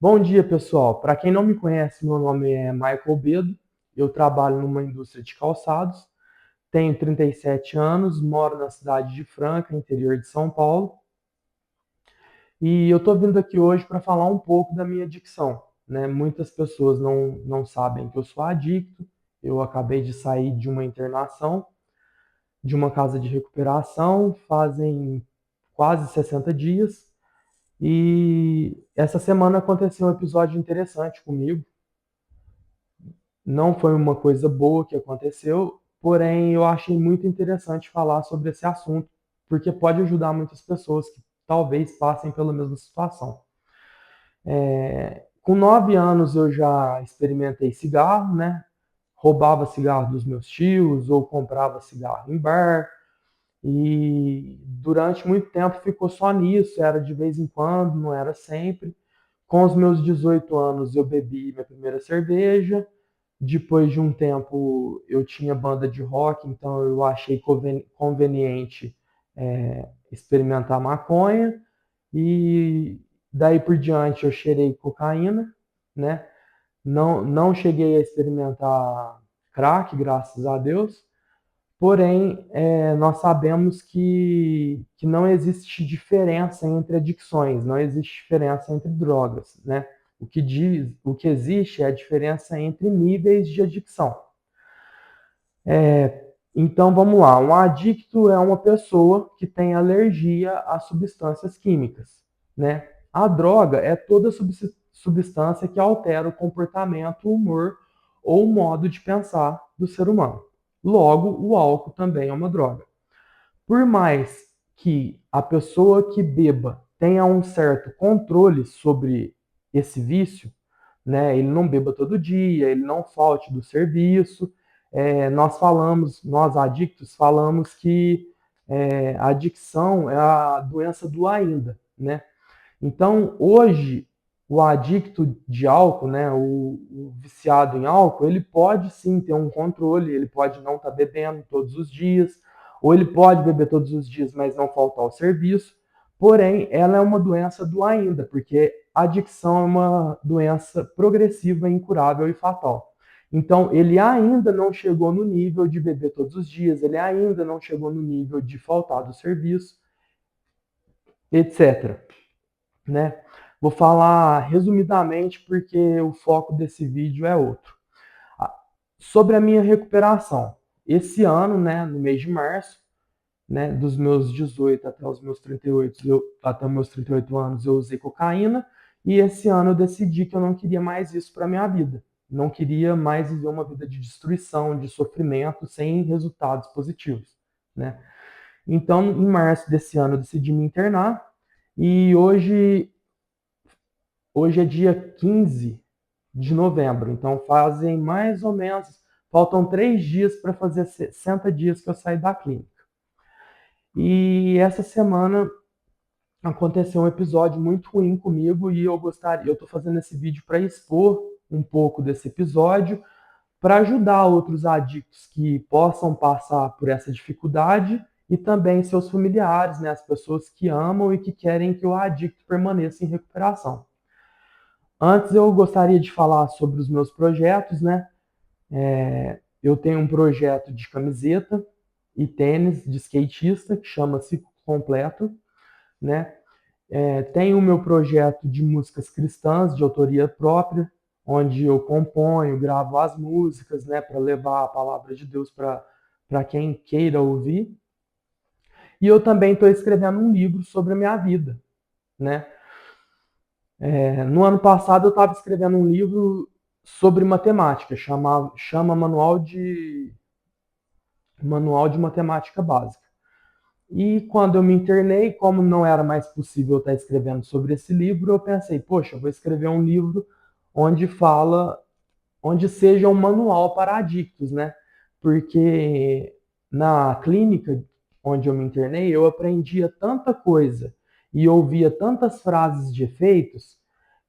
Bom dia, pessoal. Para quem não me conhece, meu nome é Michael Bedo. Eu trabalho numa indústria de calçados. Tenho 37 anos, moro na cidade de Franca, interior de São Paulo. E eu estou vindo aqui hoje para falar um pouco da minha adicção, né? Muitas pessoas não sabem que eu sou adicto. Eu acabei de sair de uma internação, de uma casa de recuperação, fazem quase 60 dias. E essa semana aconteceu um episódio interessante comigo. Não foi uma coisa boa que aconteceu, porém eu achei muito interessante falar sobre esse assunto, porque pode ajudar muitas pessoas que talvez passem pela mesma situação. Com 9 anos eu já experimentei cigarro, né? Roubava cigarro dos meus tios ou comprava cigarro em bar. E durante muito tempo ficou só nisso, era de vez em quando, não era sempre. Com os meus 18 anos eu bebi minha primeira cerveja. Depois de um tempo eu tinha banda de rock, então eu achei conveniente experimentar maconha. E daí por diante eu cheirei cocaína, né? Não cheguei a experimentar crack, graças a Deus. Porém, nós sabemos que não existe diferença entre adicções, não existe diferença entre drogas, né? O que existe é a diferença entre níveis de adicção. Então, vamos lá. Um adicto é uma pessoa que tem alergia a substâncias químicas, né? A droga é toda substância que altera o comportamento, o humor ou o modo de pensar do ser humano. Logo, o álcool também é uma droga. Por mais que a pessoa que beba tenha um certo controle sobre esse vício, né? Ele não beba todo dia, ele não falte do serviço. Nós adictos falamos que a adicção é a doença do ainda, né? Então, hoje, o adicto de álcool, né, o viciado em álcool, ele pode sim ter um controle, ele pode não estar bebendo todos os dias, ou ele pode beber todos os dias, mas não faltar ao serviço. Porém, ela é uma doença do ainda, porque a adicção é uma doença progressiva, incurável e fatal. Então, ele ainda não chegou no nível de beber todos os dias, ele ainda não chegou no nível de faltar do serviço, etc, né? Vou falar resumidamente porque o foco desse vídeo é outro. Sobre a minha recuperação. Esse ano, né, no mês de março, né, dos meus 18 até os meus 38, até os meus 38 anos eu usei cocaína e esse ano eu decidi que eu não queria mais isso para minha vida. Não queria mais viver uma vida de destruição, de sofrimento, sem resultados positivos, né? Então, em março desse ano eu decidi me internar e hoje é dia 15 de novembro, então fazem mais ou menos, faltam 3 dias para fazer 60 dias que eu saí da clínica. E essa semana aconteceu um episódio muito ruim comigo e eu estou fazendo esse vídeo para expor um pouco desse episódio, para ajudar outros adictos que possam passar por essa dificuldade e também seus familiares, né, as pessoas que amam e que querem que o adicto permaneça em recuperação. Antes eu gostaria de falar sobre os meus projetos, né? Eu tenho um projeto de camiseta e tênis de skatista que chama Ciclo Completo, né? Tenho o meu projeto de músicas cristãs de autoria própria, onde eu componho, gravo as músicas, né, para levar a palavra de Deus para quem queira ouvir. E eu também estou escrevendo um livro sobre a minha vida, né? No ano passado eu estava escrevendo um livro sobre matemática, chama Manual de Matemática Básica. E quando eu me internei, como não era mais possível estar escrevendo sobre esse livro, eu pensei, poxa, eu vou escrever um livro onde onde seja um manual para adictos, né? Porque na clínica onde eu me internei, eu aprendia tanta coisa e ouvia tantas frases de efeitos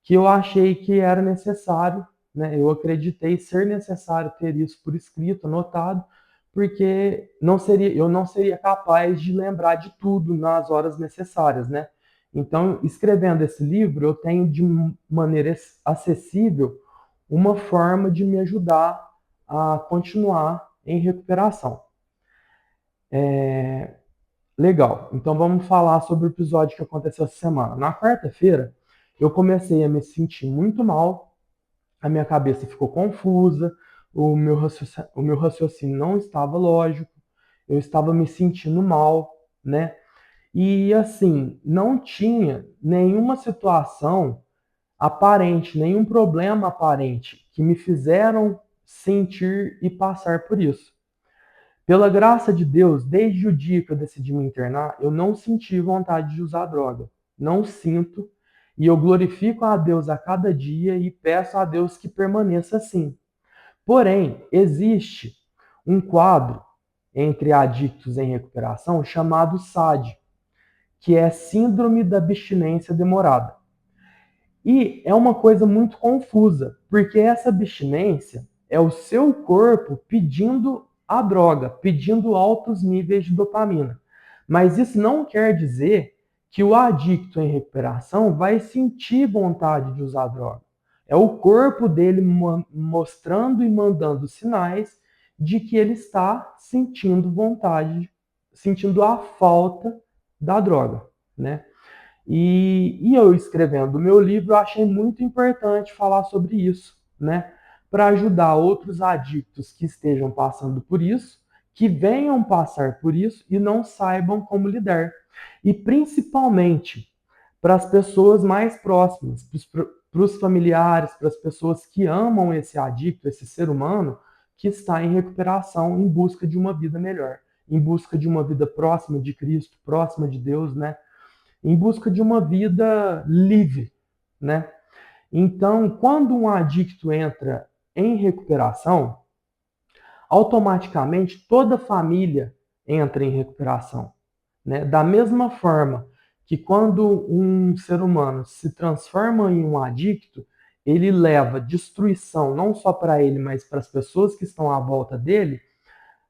que eu achei que era necessário, né? Eu acreditei ser necessário ter isso por escrito, anotado, porque eu não seria capaz de lembrar de tudo nas horas necessárias, né? Então, escrevendo esse livro, eu tenho de maneira acessível uma forma de me ajudar a continuar em recuperação. Legal, então vamos falar sobre o episódio que aconteceu essa semana. Na quarta-feira, eu comecei a me sentir muito mal, a minha cabeça ficou confusa, o meu raciocínio não estava lógico, eu estava me sentindo mal, né? E assim, não tinha nenhuma situação aparente, nenhum problema aparente que me fizeram sentir e passar por isso. Pela graça de Deus, desde o dia que eu decidi me internar, eu não senti vontade de usar droga. Não sinto. E eu glorifico a Deus a cada dia e peço a Deus que permaneça assim. Porém, existe um quadro entre adictos em recuperação chamado SAD, que é Síndrome da Abstinência Demorada. E é uma coisa muito confusa, porque essa abstinência é o seu corpo pedindo a droga, pedindo altos níveis de dopamina. Mas isso não quer dizer que o adicto em recuperação vai sentir vontade de usar droga. É o corpo dele mostrando e mandando sinais de que ele está sentindo vontade, sentindo a falta da droga, né? E eu escrevendo o meu livro, eu achei muito importante falar sobre isso, né? Para ajudar outros adictos que estejam passando por isso, que venham passar por isso e não saibam como lidar. E principalmente para as pessoas mais próximas, para os familiares, para as pessoas que amam esse adicto, esse ser humano que está em recuperação em busca de uma vida melhor, em busca de uma vida próxima de Cristo, próxima de Deus, né? Em busca de uma vida livre, né? Então, quando um adicto entra em recuperação, automaticamente toda a família entra em recuperação, né? Da mesma forma que quando um ser humano se transforma em um adicto, ele leva destruição não só para ele, mas para as pessoas que estão à volta dele.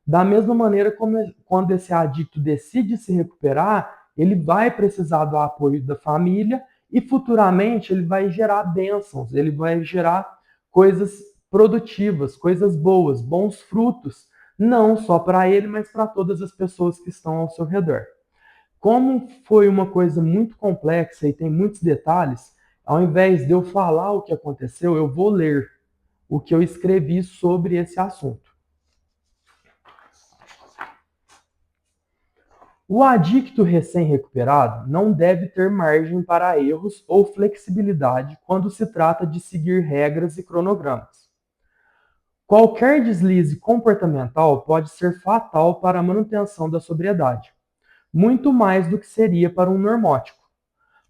Da mesma maneira como quando esse adicto decide se recuperar, ele vai precisar do apoio da família e futuramente ele vai gerar bênçãos, ele vai gerar coisas produtivas, coisas boas, bons frutos, não só para ele, mas para todas as pessoas que estão ao seu redor. Como foi uma coisa muito complexa e tem muitos detalhes, ao invés de eu falar o que aconteceu, eu vou ler o que eu escrevi sobre esse assunto. O adicto recém-recuperado não deve ter margem para erros ou flexibilidade quando se trata de seguir regras e cronogramas. Qualquer deslize comportamental pode ser fatal para a manutenção da sobriedade, muito mais do que seria para um normótico.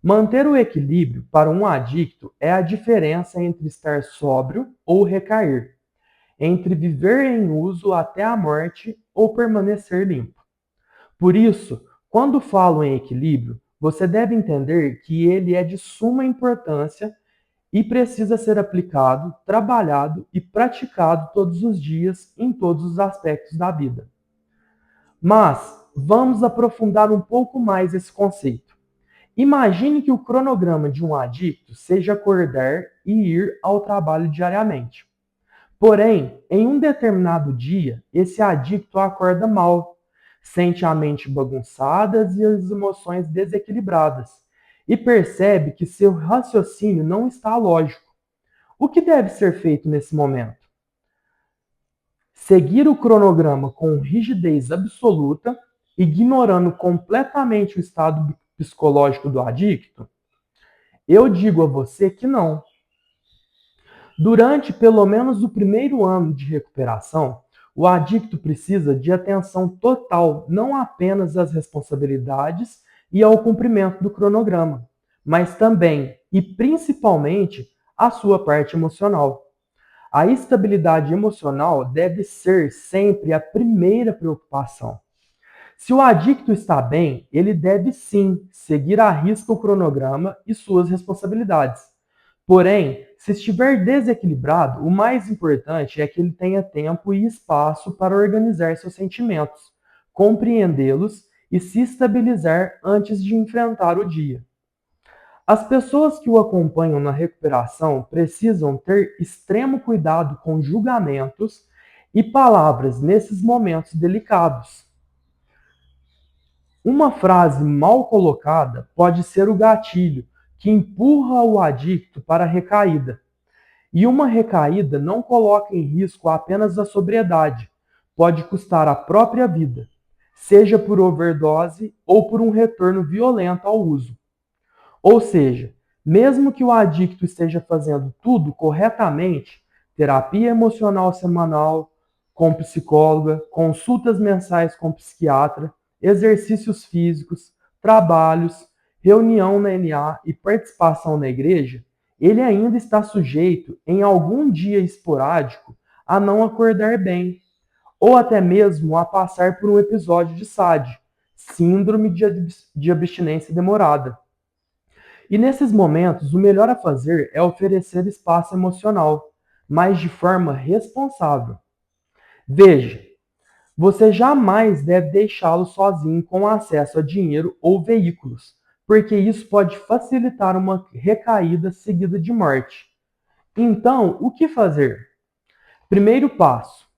Manter o equilíbrio para um adicto é a diferença entre estar sóbrio ou recair, entre viver em uso até a morte ou permanecer limpo. Por isso, quando falo em equilíbrio, você deve entender que ele é de suma importância e precisa ser aplicado, trabalhado e praticado todos os dias em todos os aspectos da vida. Mas vamos aprofundar um pouco mais esse conceito. Imagine que o cronograma de um adicto seja acordar e ir ao trabalho diariamente. Porém, em um determinado dia, esse adicto acorda mal, sente a mente bagunçada e as emoções desequilibradas, e percebe que seu raciocínio não está lógico. O que deve ser feito nesse momento? Seguir o cronograma com rigidez absoluta, ignorando completamente o estado psicológico do adicto? Eu digo a você que não. Durante pelo menos o primeiro ano de recuperação, o adicto precisa de atenção total, não apenas às responsabilidades e ao cumprimento do cronograma, mas também e principalmente à sua parte emocional. A estabilidade emocional deve ser sempre a primeira preocupação. Se o adicto está bem, ele deve sim seguir à risca o cronograma e suas responsabilidades. Porém, se estiver desequilibrado, o mais importante é que ele tenha tempo e espaço para organizar seus sentimentos, compreendê-los e se estabilizar antes de enfrentar o dia. As pessoas que o acompanham na recuperação precisam ter extremo cuidado com julgamentos e palavras nesses momentos delicados. Uma frase mal colocada pode ser o gatilho que empurra o adicto para a recaída. E uma recaída não coloca em risco apenas a sobriedade, pode custar a própria vida, seja por overdose ou por um retorno violento ao uso. Ou seja, mesmo que o adicto esteja fazendo tudo corretamente, terapia emocional semanal com psicóloga, consultas mensais com psiquiatra, exercícios físicos, trabalhos, reunião na NA e participação na igreja, ele ainda está sujeito, em algum dia esporádico, a não acordar bem, ou até mesmo a passar por um episódio de SAD, síndrome de abstinência demorada. E nesses momentos, o melhor a fazer é oferecer espaço emocional, mas de forma responsável. Veja, você jamais deve deixá-lo sozinho com acesso a dinheiro ou veículos, porque isso pode facilitar uma recaída seguida de morte. Então, o que fazer? Primeiro passo: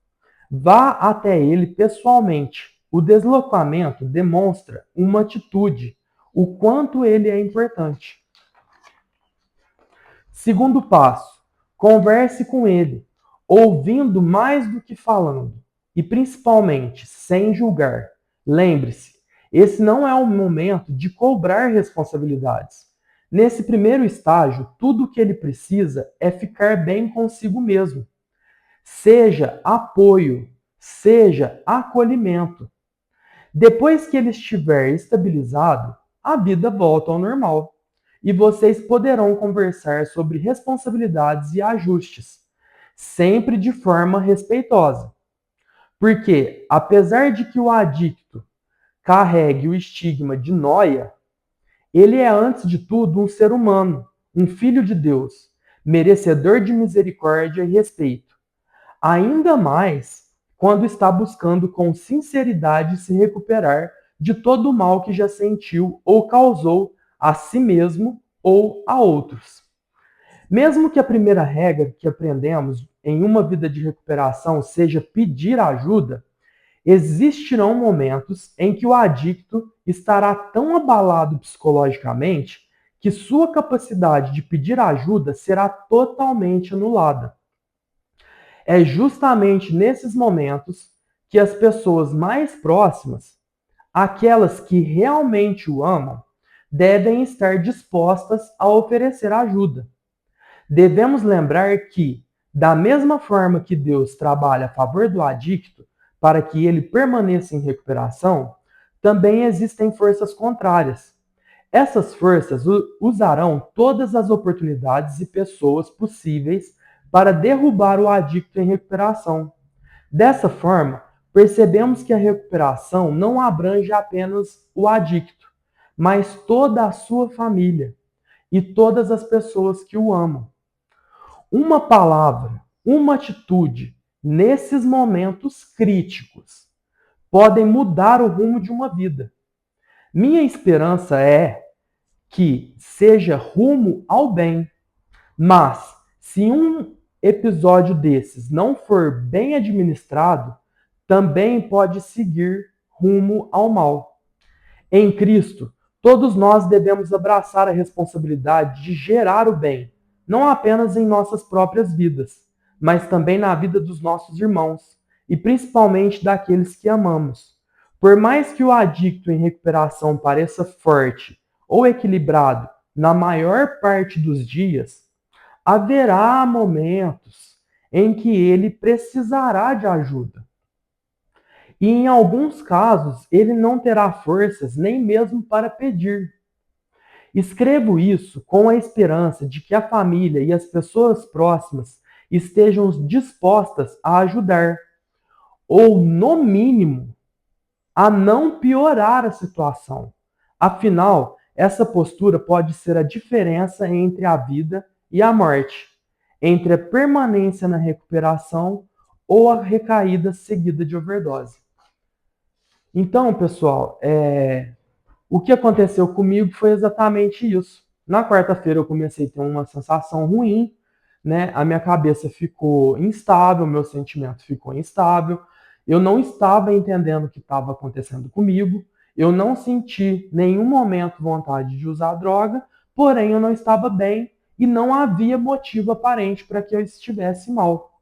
vá até ele pessoalmente. O deslocamento demonstra uma atitude, o quanto ele é importante. Segundo passo: converse com ele, ouvindo mais do que falando, e principalmente sem julgar. Lembre-se, esse não é o momento de cobrar responsabilidades. Nesse primeiro estágio, tudo o que ele precisa é ficar bem consigo mesmo. Seja apoio, seja acolhimento. Depois que ele estiver estabilizado, a vida volta ao normal e vocês poderão conversar sobre responsabilidades e ajustes, sempre de forma respeitosa. Porque, apesar de que o adicto carregue o estigma de nóia, ele é, antes de tudo, um ser humano, um filho de Deus, merecedor de misericórdia e respeito. Ainda mais quando está buscando com sinceridade se recuperar de todo o mal que já sentiu ou causou a si mesmo ou a outros. Mesmo que a primeira regra que aprendemos em uma vida de recuperação seja pedir ajuda, existirão momentos em que o adicto estará tão abalado psicologicamente que sua capacidade de pedir ajuda será totalmente anulada. É justamente nesses momentos que as pessoas mais próximas, aquelas que realmente o amam, devem estar dispostas a oferecer ajuda. Devemos lembrar que, da mesma forma que Deus trabalha a favor do adicto para que ele permaneça em recuperação, também existem forças contrárias. Essas forças usarão todas as oportunidades e pessoas possíveis para derrubar o adicto em recuperação. Dessa forma, percebemos que a recuperação não abrange apenas o adicto, mas toda a sua família e todas as pessoas que o amam. Uma palavra, uma atitude, nesses momentos críticos, podem mudar o rumo de uma vida. Minha esperança é que seja rumo ao bem, mas se um episódio desses não for bem administrado, também pode seguir rumo ao mal. Em Cristo, todos nós devemos abraçar a responsabilidade de gerar o bem, não apenas em nossas próprias vidas, mas também na vida dos nossos irmãos e principalmente daqueles que amamos. Por mais que o adicto em recuperação pareça forte ou equilibrado na maior parte dos dias, haverá momentos em que ele precisará de ajuda. E em alguns casos, ele não terá forças nem mesmo para pedir. Escrevo isso com a esperança de que a família e as pessoas próximas estejam dispostas a ajudar, ou, no mínimo, a não piorar a situação. Afinal, essa postura pode ser a diferença entre a vida e a morte, entre a permanência na recuperação ou a recaída seguida de overdose. Então, pessoal, o que aconteceu comigo foi exatamente isso. Na quarta-feira eu comecei a ter uma sensação ruim, né? A minha cabeça ficou instável, meu sentimento ficou instável. Eu não estava entendendo o que estava acontecendo comigo. Eu não senti nenhum momento vontade de usar droga, porém eu não estava bem e não havia motivo aparente para que eu estivesse mal.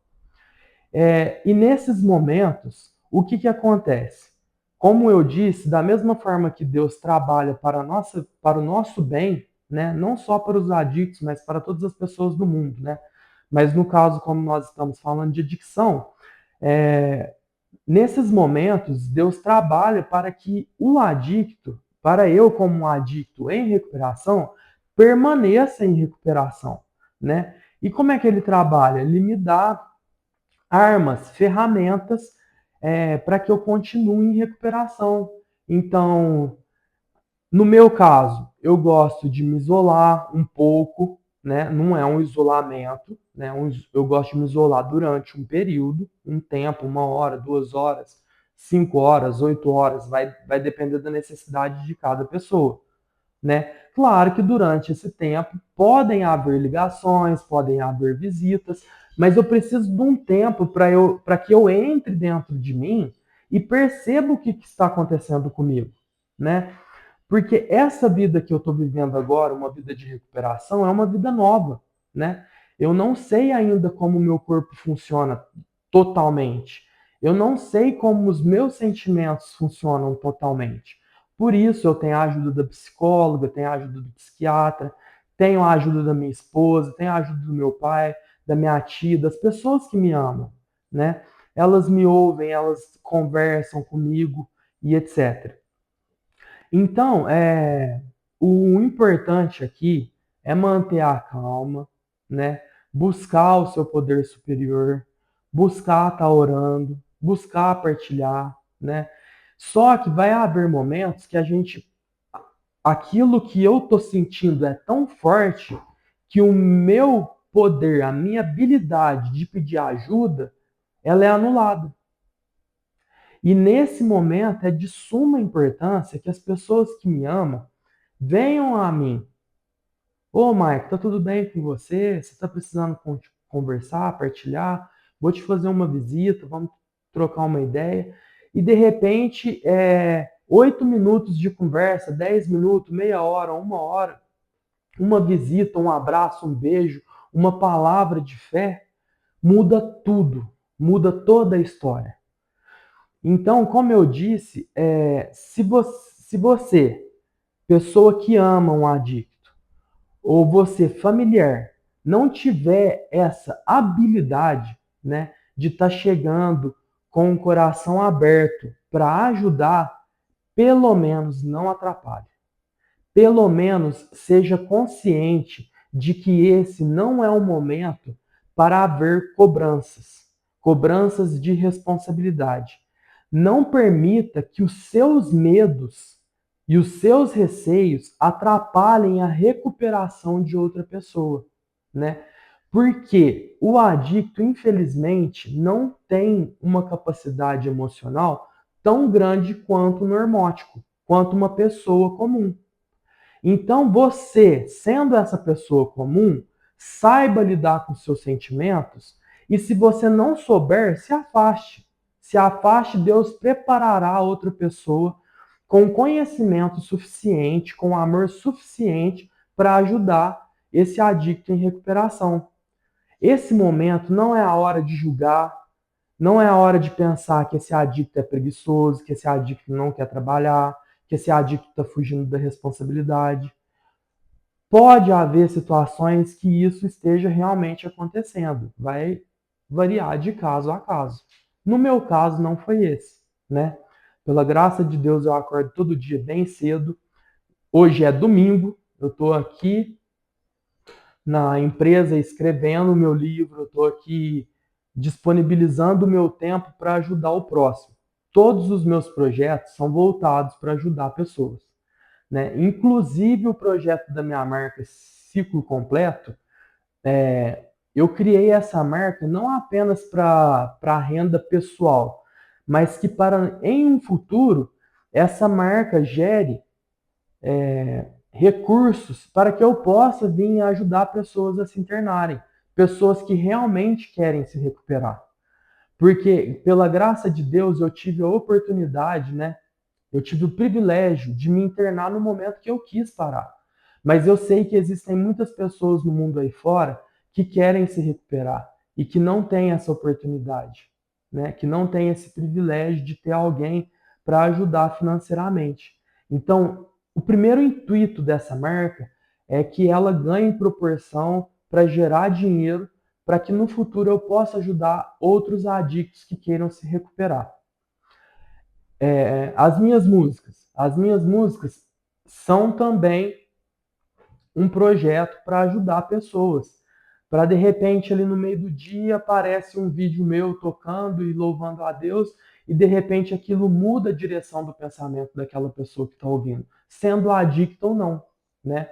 E nesses momentos, o que acontece? Como eu disse, da mesma forma que Deus trabalha para o nosso bem, né? Não só para os adictos, mas para todas as pessoas do mundo, né? Mas no caso, como nós estamos falando de adicção, é, nesses momentos, Deus trabalha para que o adicto, para eu como um adicto em recuperação, permaneça em recuperação, né? E como é que ele trabalha? Ele me dá armas, ferramentas para que eu continue em recuperação. Então, no meu caso, eu gosto de me isolar um pouco, né? Não é um isolamento, né? Eu gosto de me isolar durante um período, um tempo, 1 hora, 2 horas, 5 horas, 8 horas, vai depender da necessidade de cada pessoa, né? Claro que durante esse tempo podem haver ligações, podem haver visitas, mas eu preciso de um tempo para que eu entre dentro de mim e perceba o que está acontecendo comigo, né? Porque essa vida que eu estou vivendo agora, uma vida de recuperação, é uma vida nova, né? Eu não sei ainda como o meu corpo funciona totalmente. Eu não sei como os meus sentimentos funcionam totalmente. Por isso, eu tenho a ajuda da psicóloga, tenho a ajuda do psiquiatra, tenho a ajuda da minha esposa, tenho a ajuda do meu pai, da minha tia, das pessoas que me amam, né? Elas me ouvem, elas conversam comigo e etc. Então, o importante aqui é manter a calma, né? Buscar o seu poder superior, buscar estar orando, buscar partilhar, né? Só que vai haver momentos que aquilo que eu tô sentindo é tão forte que o meu poder, a minha habilidade de pedir ajuda, ela é anulada. E nesse momento é de suma importância que as pessoas que me amam venham a mim. Ô, Mike, tá tudo bem com você? Você tá precisando conversar, partilhar? Vou te fazer uma visita, vamos trocar uma ideia. E de repente, 8 minutos de conversa, 10 minutos, meia hora, 1 hora, uma visita, um abraço, um beijo, uma palavra de fé, muda tudo, muda toda a história. Então, como eu disse, se você, pessoa que ama um adicto, ou você, familiar, não tiver essa habilidade, né, de estar chegando com o coração aberto para ajudar, pelo menos não atrapalhe. Pelo menos seja consciente de que esse não é o momento para haver cobranças, cobranças de responsabilidade. Não permita que os seus medos e os seus receios atrapalhem a recuperação de outra pessoa, né? Porque o adicto, infelizmente, não tem uma capacidade emocional tão grande quanto o normótico, quanto uma pessoa comum. Então, você, sendo essa pessoa comum, saiba lidar com seus sentimentos e se você não souber, se afaste. Se afaste, Deus preparará outra pessoa com conhecimento suficiente, com amor suficiente para ajudar esse adicto em recuperação. Esse momento não é a hora de julgar, não é a hora de pensar que esse adicto é preguiçoso, que esse adicto não quer trabalhar, que esse adicto está fugindo da responsabilidade. Pode haver situações que isso esteja realmente acontecendo. Vai variar de caso a caso. No meu caso, não foi esse, né? Pela graça de Deus, eu acordo todo dia bem cedo. Hoje é domingo, eu estou aqui na empresa escrevendo o meu livro, eu estou aqui disponibilizando o meu tempo para ajudar o próximo. Todos os meus projetos são voltados para ajudar pessoas, né? Inclusive o projeto da minha marca Ciclo Completo, eu criei essa marca não apenas para renda pessoal, mas que para em um futuro essa marca gere recursos para que eu possa vir ajudar pessoas a se internarem, pessoas que realmente querem se recuperar. Porque, pela graça de Deus, eu tive a oportunidade, né? Eu tive o privilégio de me internar no momento que eu quis parar. Mas eu sei que existem muitas pessoas no mundo aí fora que querem se recuperar e que não têm essa oportunidade, né? Que não têm esse privilégio de ter alguém para ajudar financeiramente. Então, o primeiro intuito dessa marca é que ela ganhe proporção para gerar dinheiro para que no futuro eu possa ajudar outros adictos que queiram se recuperar. As minhas músicas são também um projeto para ajudar pessoas. Para de repente ali no meio do dia aparece um vídeo meu tocando e louvando a Deus e de repente aquilo muda a direção do pensamento daquela pessoa que está ouvindo, sendo adicto ou não, né?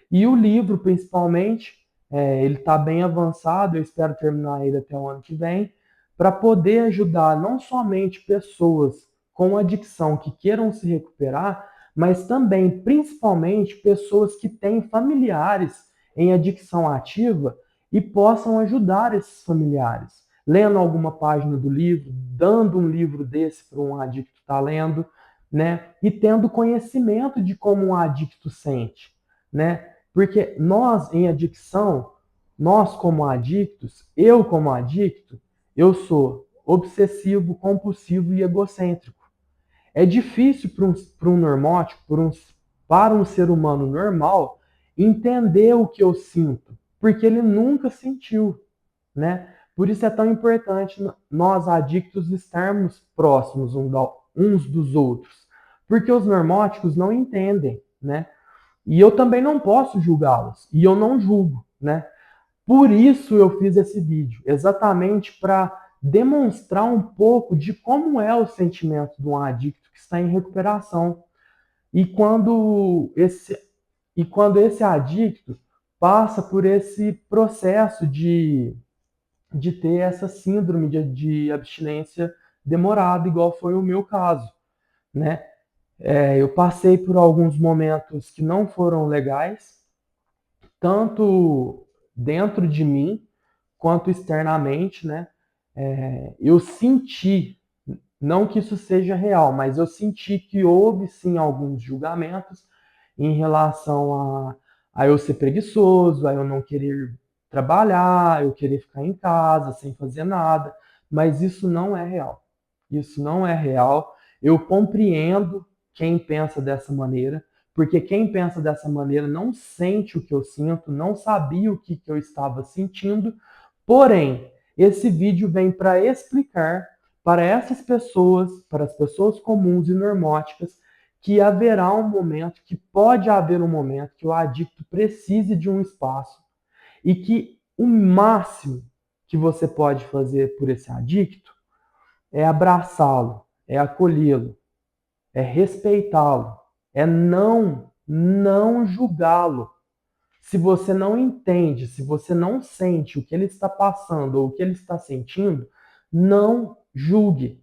E o livro, principalmente, ele está bem avançado, eu espero terminar ele até o ano que vem, para poder ajudar não somente pessoas com adicção que queiram se recuperar, mas também, principalmente, pessoas que têm familiares em adicção ativa e possam ajudar esses familiares. Lendo alguma página do livro, dando um livro desse para um adicto que está lendo, né? E tendo conhecimento de como um adicto sente, né? Porque nós, em adicção, nós como adictos, eu como adicto, eu sou obsessivo, compulsivo e egocêntrico. É difícil para um normótico, para um ser humano normal, entender o que eu sinto, porque ele nunca sentiu, né? Por isso é tão importante nós adictos estarmos próximos uns dos outros, porque os normóticos não entendem, né? E eu também não posso julgá-los, e eu não julgo, né? Por isso eu fiz esse vídeo, exatamente para demonstrar um pouco de como é o sentimento de um adicto que está em recuperação. E quando esse adicto passa por esse processo de ter essa síndrome de abstinência demorada, igual foi o meu caso, né? Eu passei por alguns momentos que não foram legais, tanto dentro de mim quanto externamente, né? Eu senti, não que isso seja real, mas eu senti que houve sim alguns julgamentos em relação a eu ser preguiçoso, a eu não querer trabalhar, eu querer ficar em casa sem fazer nada, mas isso não é real. Isso não é real. Eu compreendo quem pensa dessa maneira, porque quem pensa dessa maneira não sente o que eu sinto, não sabia o que eu estava sentindo. Porém, esse vídeo vem para explicar para essas pessoas, para as pessoas comuns e normóticas, que haverá um momento, que pode haver um momento que o adicto precise de um espaço e que o máximo que você pode fazer por esse adicto é abraçá-lo, é acolhê-lo, é respeitá-lo, é não julgá-lo. Se você não entende, se você não sente o que ele está passando ou o que ele está sentindo, não julgue.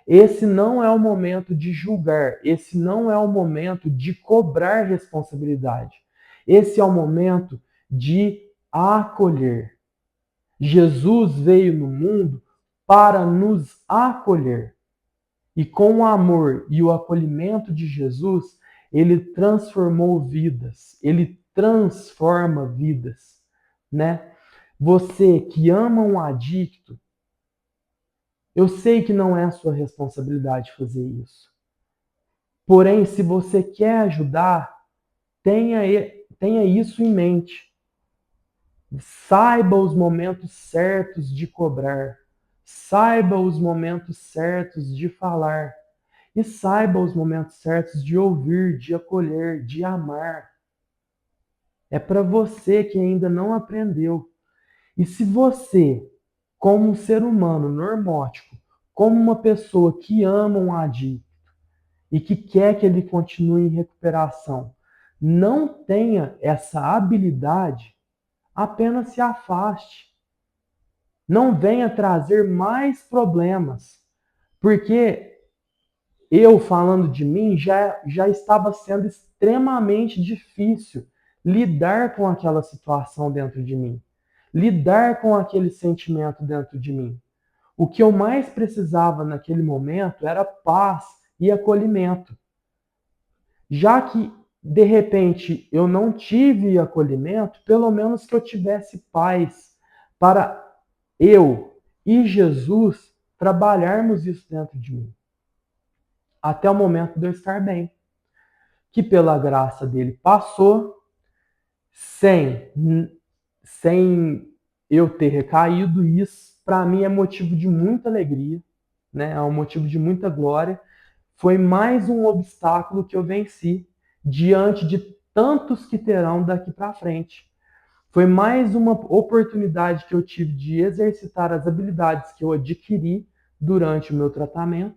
Esse não é o momento de julgar, esse não é o momento de cobrar responsabilidade. Esse é o momento de acolher. Jesus veio no mundo para nos acolher. E com o amor e o acolhimento de Jesus, ele transformou vidas, ele transforma vidas, né? Você que ama um adicto, eu sei que não é a sua responsabilidade fazer isso. Porém, se você quer ajudar, tenha isso em mente. Saiba os momentos certos de cobrar. Saiba os momentos certos de falar. E saiba os momentos certos de ouvir, de acolher, de amar. É para você que ainda não aprendeu. E se você, como um ser humano normótico, como uma pessoa que ama um adicto e que quer que ele continue em recuperação, não tenha essa habilidade, apenas se afaste. Não venha trazer mais problemas, porque eu falando de mim, já estava sendo extremamente difícil lidar com aquela situação dentro de mim, lidar com aquele sentimento dentro de mim. O que eu mais precisava naquele momento era paz e acolhimento. Já que, de repente, eu não tive acolhimento, pelo menos que eu tivesse paz para eu e Jesus trabalharmos isso dentro de mim, até o momento de eu estar bem. Que pela graça dele passou, sem, sem eu ter recaído, e isso para mim é motivo de muita alegria, né? É um motivo de muita glória. Foi mais um obstáculo que eu venci diante de tantos que terão daqui para frente. Foi mais uma oportunidade que eu tive de exercitar as habilidades que eu adquiri durante o meu tratamento.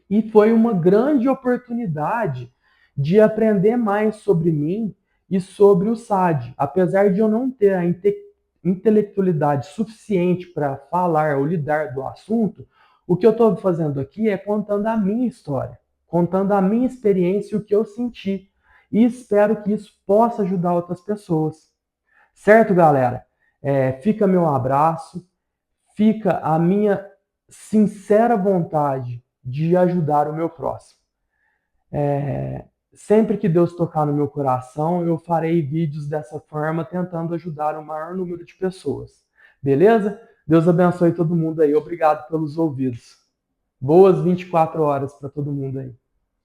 E foi uma grande oportunidade de aprender mais sobre mim e sobre o SAD. Apesar de eu não ter a intelectualidade suficiente para falar ou lidar do assunto, o que eu estou fazendo aqui é contando a minha história, contando a minha experiência e o que eu senti. E espero que isso possa ajudar outras pessoas. Certo, galera? Fica meu abraço, fica a minha sincera vontade de ajudar o meu próximo. Sempre que Deus tocar no meu coração, eu farei vídeos dessa forma, tentando ajudar o maior número de pessoas. Beleza? Deus abençoe todo mundo aí. Obrigado pelos ouvidos. Boas 24 horas para todo mundo aí.